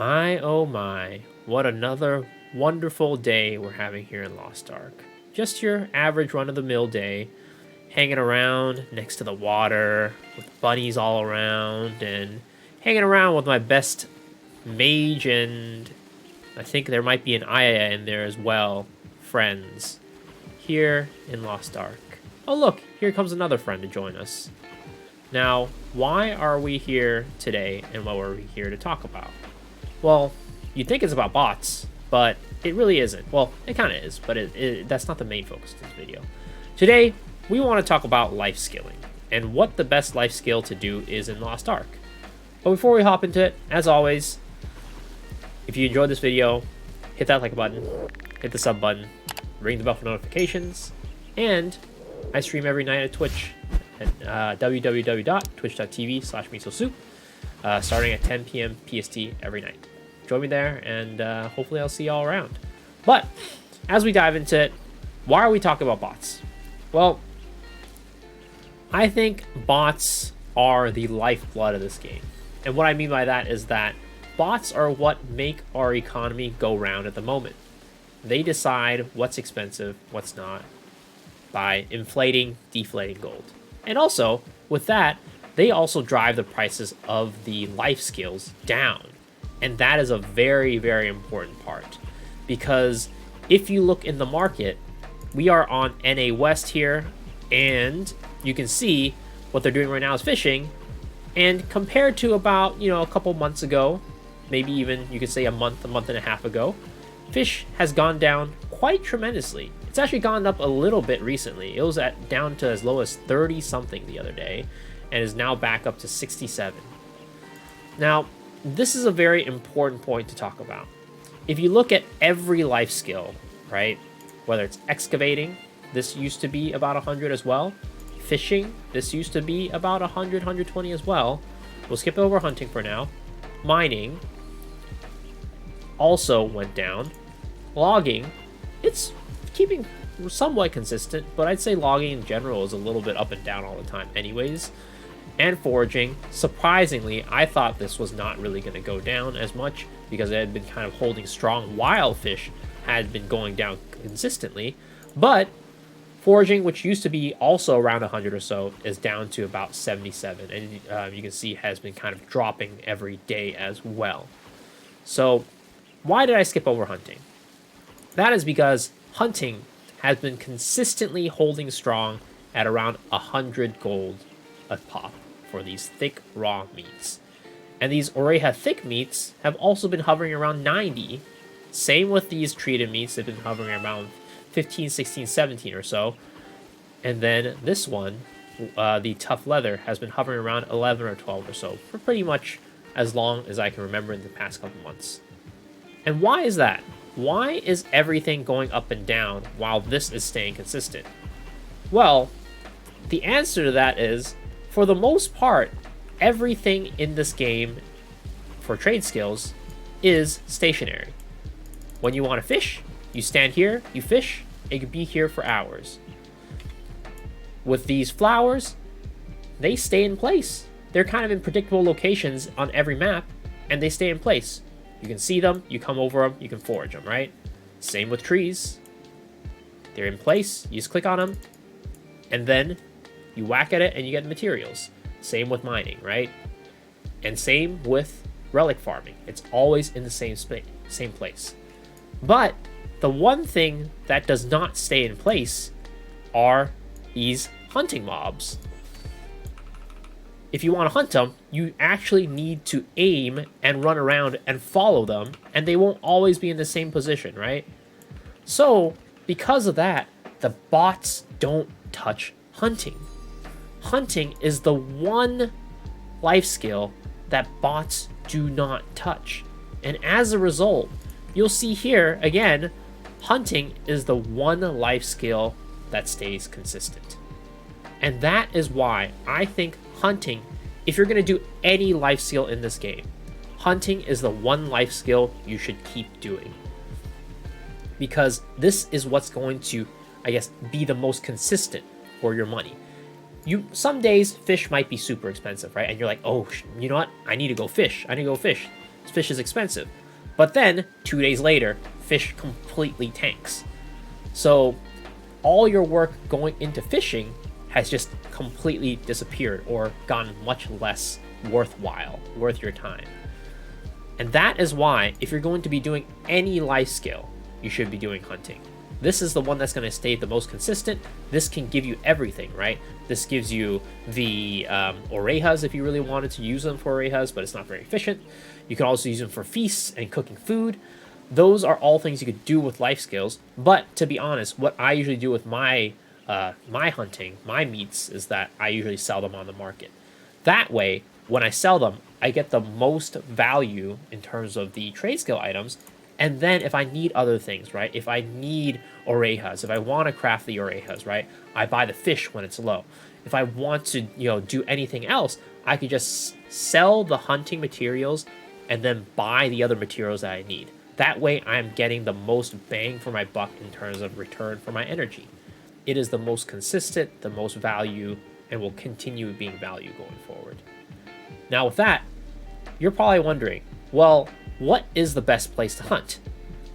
My oh my, what another wonderful day we're having here in Lost Ark. Just your average run of the mill day, hanging around next to the water with bunnies all around and hanging around with my best mage and I think there might be an Aya in there as well, friends, here in Lost Ark. Oh look, here comes another friend to join us. Now, why are we here today and what are we here to talk about? Well, you'd think it's about bots, but it really isn't. Well, it kind of is, but that's not the main focus of this video. Today, we want to talk about life skilling and what the best life skill to do is in Lost Ark. But before we hop into it, as always, if you enjoyed this video, hit that like button, hit the sub button, ring the bell for notifications, and I stream every night at Twitch at www.twitch.tv/misosoup, starting at 10 p.m. PST every night. Join me there, and hopefully I'll see y'all around. But as we dive into it, why are we talking about bots? Well, I think bots are the lifeblood of this game. And what I mean by that is that bots are what make our economy go round at the moment. They decide what's expensive, what's not, by inflating, deflating gold. And also, with that, they also drive the prices of the life skills down. And that is a very, very important part. Because if you look in the market, we are on NA West here, and you can see what they're doing right now is fishing. And compared to about, a couple months ago, maybe even you could say a month and a half ago, fish has gone down quite tremendously. It's actually gone up a little bit recently. It was down to as low as 30 something the other day and is now back up to 67. Now, this is a very important point to talk about. If you look at every life skill, right, whether it's excavating, this used to be about 100 as well. Fishing, this used to be about 100, 120 as well. We'll skip over hunting for now. Mining also went down. Logging, it's keeping somewhat consistent, but I'd say logging in general is a little bit up and down all the time anyways. And foraging, surprisingly, I thought this was not really going to go down as much because it had been kind of holding strong while fish had been going down consistently. But foraging, which used to be also around 100 or so, is down to about 77. And you can see has been kind of dropping every day as well. So why did I skip over hunting? That is because hunting has been consistently holding strong at around 100 gold a pop for these thick raw meats. And these Oreja thick meats have also been hovering around 90. Same with these treated meats, they've been hovering around 15, 16, 17 or so. And then this one, the tough leather, has been hovering around 11 or 12 or so for pretty much as long as I can remember in the past couple months. And why is that? Why is everything going up and down while this is staying consistent? Well, the answer to that is, for the most part, everything in this game for trade skills is stationary. When you want to fish, you stand here, you fish, it could be here for hours. With these flowers, they stay in place. They're kind of in predictable locations on every map, and they stay in place. You can see them, you come over them, you can forage them, right? Same with trees. They're in place, you just click on them, and then you whack at it and you get materials. Same with mining, right? And same with relic farming. It's always in the same place. But the one thing that does not stay in place are these hunting mobs. If you want to hunt them, you actually need to aim and run around and follow them, and they won't always be in the same position, right? So, because of that, the bots don't touch hunting. Hunting is the one life skill that bots do not touch. And as a result, you'll see here, again, hunting is the one life skill that stays consistent. And that is why I think hunting, if you're going to do any life skill in this game, hunting is the one life skill you should keep doing. Because this is what's going to, I guess, be the most consistent for your money. Some days fish might be super expensive, right? And you're like, oh, you know what? I need to go fish. fish is expensive. But then 2 days later, fish completely tanks. So all your work going into fishing has just completely disappeared or gotten much less worthwhile, worth your time. And that is why, if you're going to be doing any life skill, you should be doing hunting. This is the one that's going to stay the most consistent. This can give you everything, right? This gives you the orejas if you really wanted to use them for orejas, but it's not very efficient. You can also use them for feasts and cooking food. Those are all things you could do with life skills. But to be honest, what I usually do with my hunting, my meats, is that I usually sell them on the market. That way, when I sell them, I get the most value in terms of the trade skill items. And then if I need other things, right? If I need orejas, if I want to craft the orejas, right? I buy the fish when it's low. If I want to, do anything else, I could just sell the hunting materials and then buy the other materials that I need. That way I'm getting the most bang for my buck in terms of return for my energy. It is the most consistent, the most value, and will continue being value going forward. Now with that, you're probably wondering, well, what is the best place to hunt?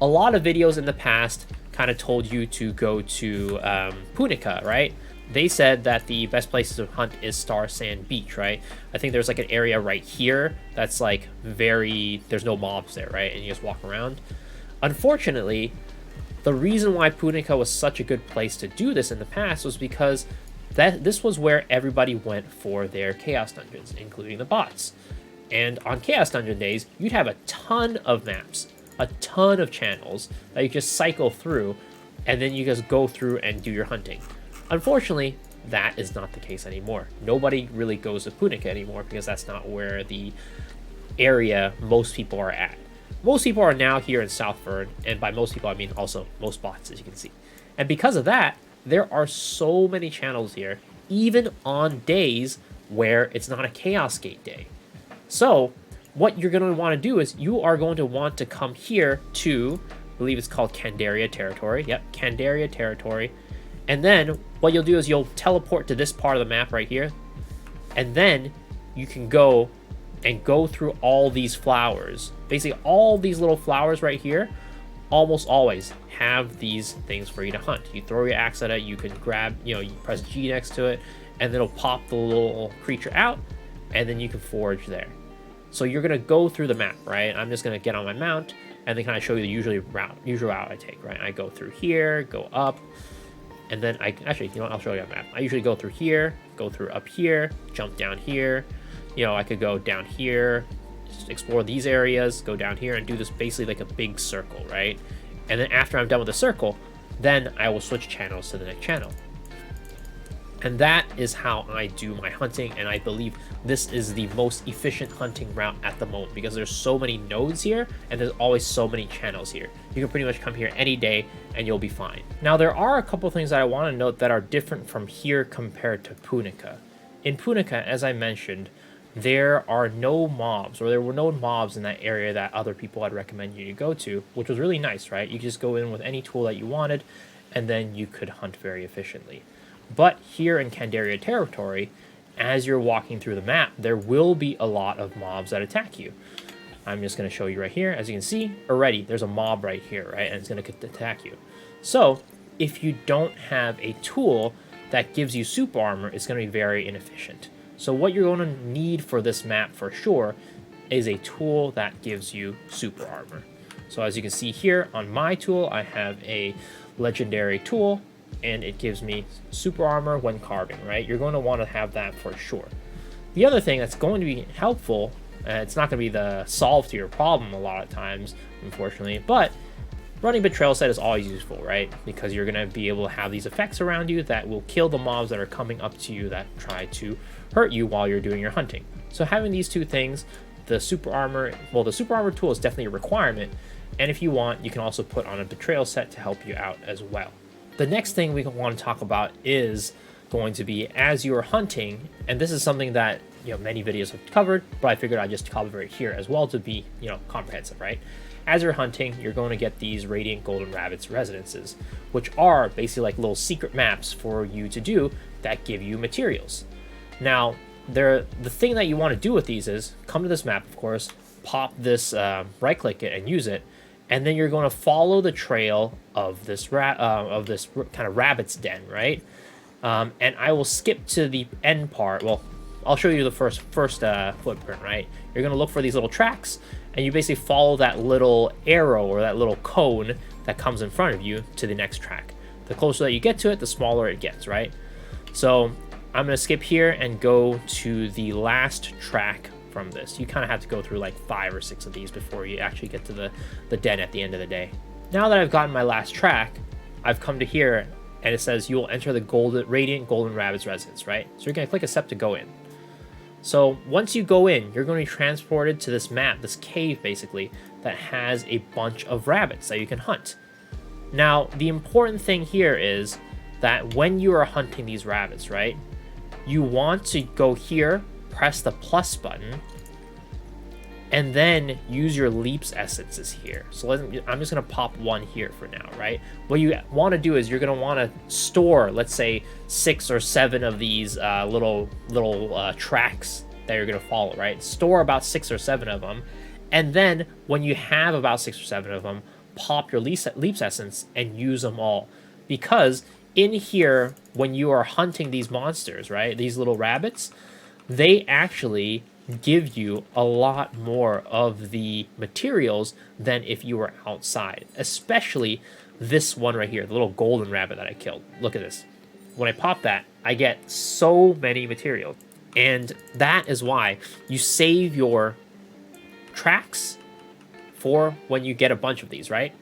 A lot of videos in the past kind of told you to go to Punica, right? They said that the best place to hunt is Star Sand Beach, right? I think there's like an area right here that's like there's no mobs there, right? And you just walk around. Unfortunately, the reason why Punica was such a good place to do this in the past was because this was where everybody went for their Chaos Dungeons, including the bots. And on Chaos Dungeon days, you'd have a ton of maps, a ton of channels that you just cycle through, and then you just go through and do your hunting. Unfortunately, that is not the case anymore. Nobody really goes to Punica anymore because that's not where the area most people are at. Most people are now here in Southford, and by most people I mean also most bots, as you can see. And because of that, there are so many channels here, even on days where it's not a Chaos Gate day. So what you're going to want to do is you are going to want to come here to, I believe it's called Candaria Territory. Yep, Candaria Territory. And then what you'll do is you'll teleport to this part of the map right here. And then you can go through all these flowers. Basically, all these little flowers right here almost always have these things for you to hunt. You throw your axe at it, you can grab, you press G next to it, and then it'll pop the little creature out, and then you can forage there. So you're gonna go through the map, right? I'm just gonna get on my mount and then kind of show you the usual route I take, right? I go through here, go up, and then I'll show you on the map. I usually go through here, go through up here, jump down here. I could go down here, explore these areas, go down here and do this basically like a big circle, right? And then after I'm done with the circle, then I will switch channels to the next channel. And that is how I do my hunting, and I believe this is the most efficient hunting route at the moment because there's so many nodes here and there's always so many channels here. You can pretty much come here any day and you'll be fine. Now there are a couple things that I want to note that are different from here compared to Punica. In Punica, as I mentioned, there are no mobs, or there were no mobs in that area that other people I'd recommend you to go to, which was really nice, right? You could just go in with any tool that you wanted and then you could hunt very efficiently. But here in Candaria Territory, as you're walking through the map, there will be a lot of mobs that attack you. I'm just going to show you right here. As you can see, already there's a mob right here, right? And it's going to attack you. So if you don't have a tool that gives you super armor, it's going to be very inefficient. So what you're going to need for this map for sure is a tool that gives you super armor. So as you can see here on my tool, I have a legendary tool, and it gives me super armor when carving, right? You're going to want to have that for sure. The other thing that's going to be helpful, it's not going to be the solve to your problem a lot of times, unfortunately, but running Betrayal Set is always useful, right? Because you're going to be able to have these effects around you that will kill the mobs that are coming up to you that try to hurt you while you're doing your hunting. So having these two things, the super armor tool is definitely a requirement, and if you want, you can also put on a Betrayal Set to help you out as well. The next thing we want to talk about is going to be as you're hunting, and this is something that many videos have covered, but I figured I'd just cover it here as well to be comprehensive, right? As you're hunting, you're going to get these Radiant Golden Rabbits residences, which are basically like little secret maps for you to do that give you materials. Now, the thing that you want to do with these is come to this map, of course, pop this, right click it and use it, and then you're going to follow the trail of this kind of rabbit's den, right? And I will skip to the end part. Well, I'll show you the first footprint, right? You're going to look for these little tracks, and you basically follow that little arrow or that little cone that comes in front of you to the next track. The closer that you get to it, the smaller it gets, right? So I'm going to skip here and go to the last track from this. You kind of have to go through like 5 or 6 of these before you actually get to the den at the end of the day. Now that I've gotten my last track, I've come to here, and it says you will enter the Radiant Golden Rabbit's residence, right? So you're going to click accept to go in. So once you go in, you're going to be transported to this map, this cave basically, that has a bunch of rabbits that you can hunt. Now, the important thing here is that when you are hunting these rabbits, right, you want to go here, press the plus button, and then use your leaps essences here. So I'm just going to pop one here for now, right? What you want to do is you're going to want to store, let's say, 6 or 7 of these little tracks that you're going to follow, right? Store about 6 or 7 of them, and then when you have about 6 or 7 of them, pop your leaps essence and use them all. Because in here, when you are hunting these monsters, right, these little rabbits, they actually give you a lot more of the materials than if you were outside, especially this one right here, the little golden rabbit that I killed. Look at this. When I pop that, I get so many materials, and that is why you save your tracks for when you get a bunch of these, right?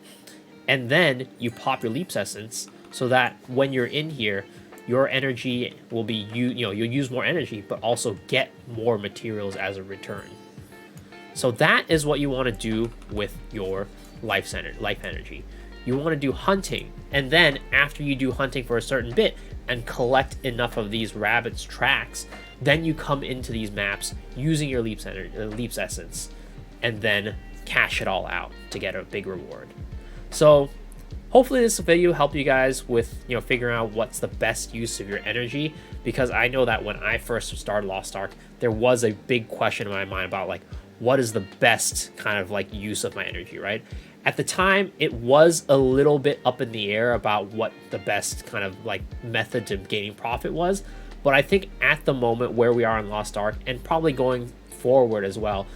And then you pop your leaps essence so that when you're in here, your energy will be, you'll use more energy, but also get more materials as a return. So that is what you want to do with your life energy. You want to do hunting, and then after you do hunting for a certain bit and collect enough of these rabbits' tracks, then you come into these maps using your leaps essence, and then cash it all out to get a big reward. So hopefully this video helped you guys with, figuring out what's the best use of your energy, because I know that when I first started Lost Ark, there was a big question in my mind about like, what is the best kind of like use of my energy, right? At the time, it was a little bit up in the air about what the best kind of like method to gaining profit was. But I think at the moment where we are in Lost Ark, and probably going forward as well,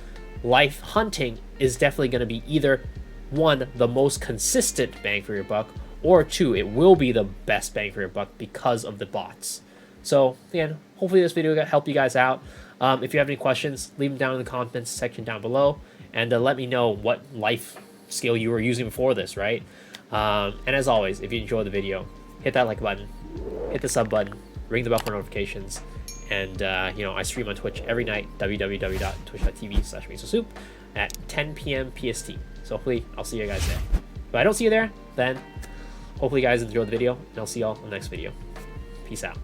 life hunting is definitely going to be either 1, the most consistent bang for your buck, or 2, it will be the best bang for your buck because of the bots. So again, hopefully this video helped you guys out. If you have any questions, leave them down in the comments section down below, and let me know what life skill you were using before this, right? And as always, if you enjoyed the video, hit that like button, hit the sub button, ring the bell for notifications, and I stream on Twitch every night, www.twitch.tv/misosoup at 10 p.m. PST. So hopefully I'll see you guys there. If I don't see you there, then hopefully you guys enjoyed the video, and I'll see y'all in the next video. Peace out.